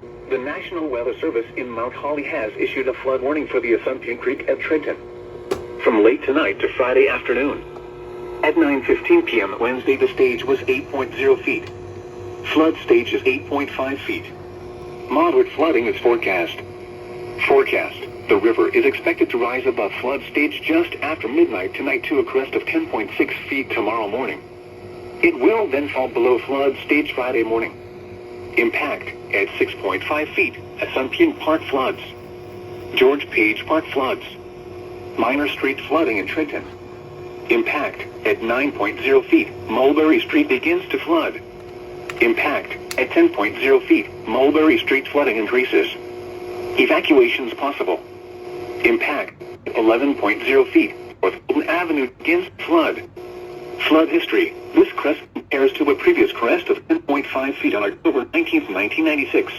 The National Weather Service in Mount Holly has issued a flood warning for the Assumption Creek at Trenton from late tonight to Friday afternoon. At 9:15 p.m. Wednesday, the stage was 8.0 feet. Flood stage is 8.5 feet. Moderate flooding is forecast. The river is expected to rise above flood stage just after midnight tonight to a crest of 10.6 feet tomorrow morning. It will then fall below flood stage Friday morning. Impact at 6.5 feet, Assumption Park floods. George Page Park floods. Minor street flooding in Trenton. Impact at 9.0 feet, Mulberry Street begins to flood. Impact at 10.0 feet, Mulberry Street flooding increases. Evacuations possible. Impact at 11.0 feet, North Fulton Avenue begins to flood. Flood history. This crest compares to a previous crest of 10.5 feet on October 19, 1996.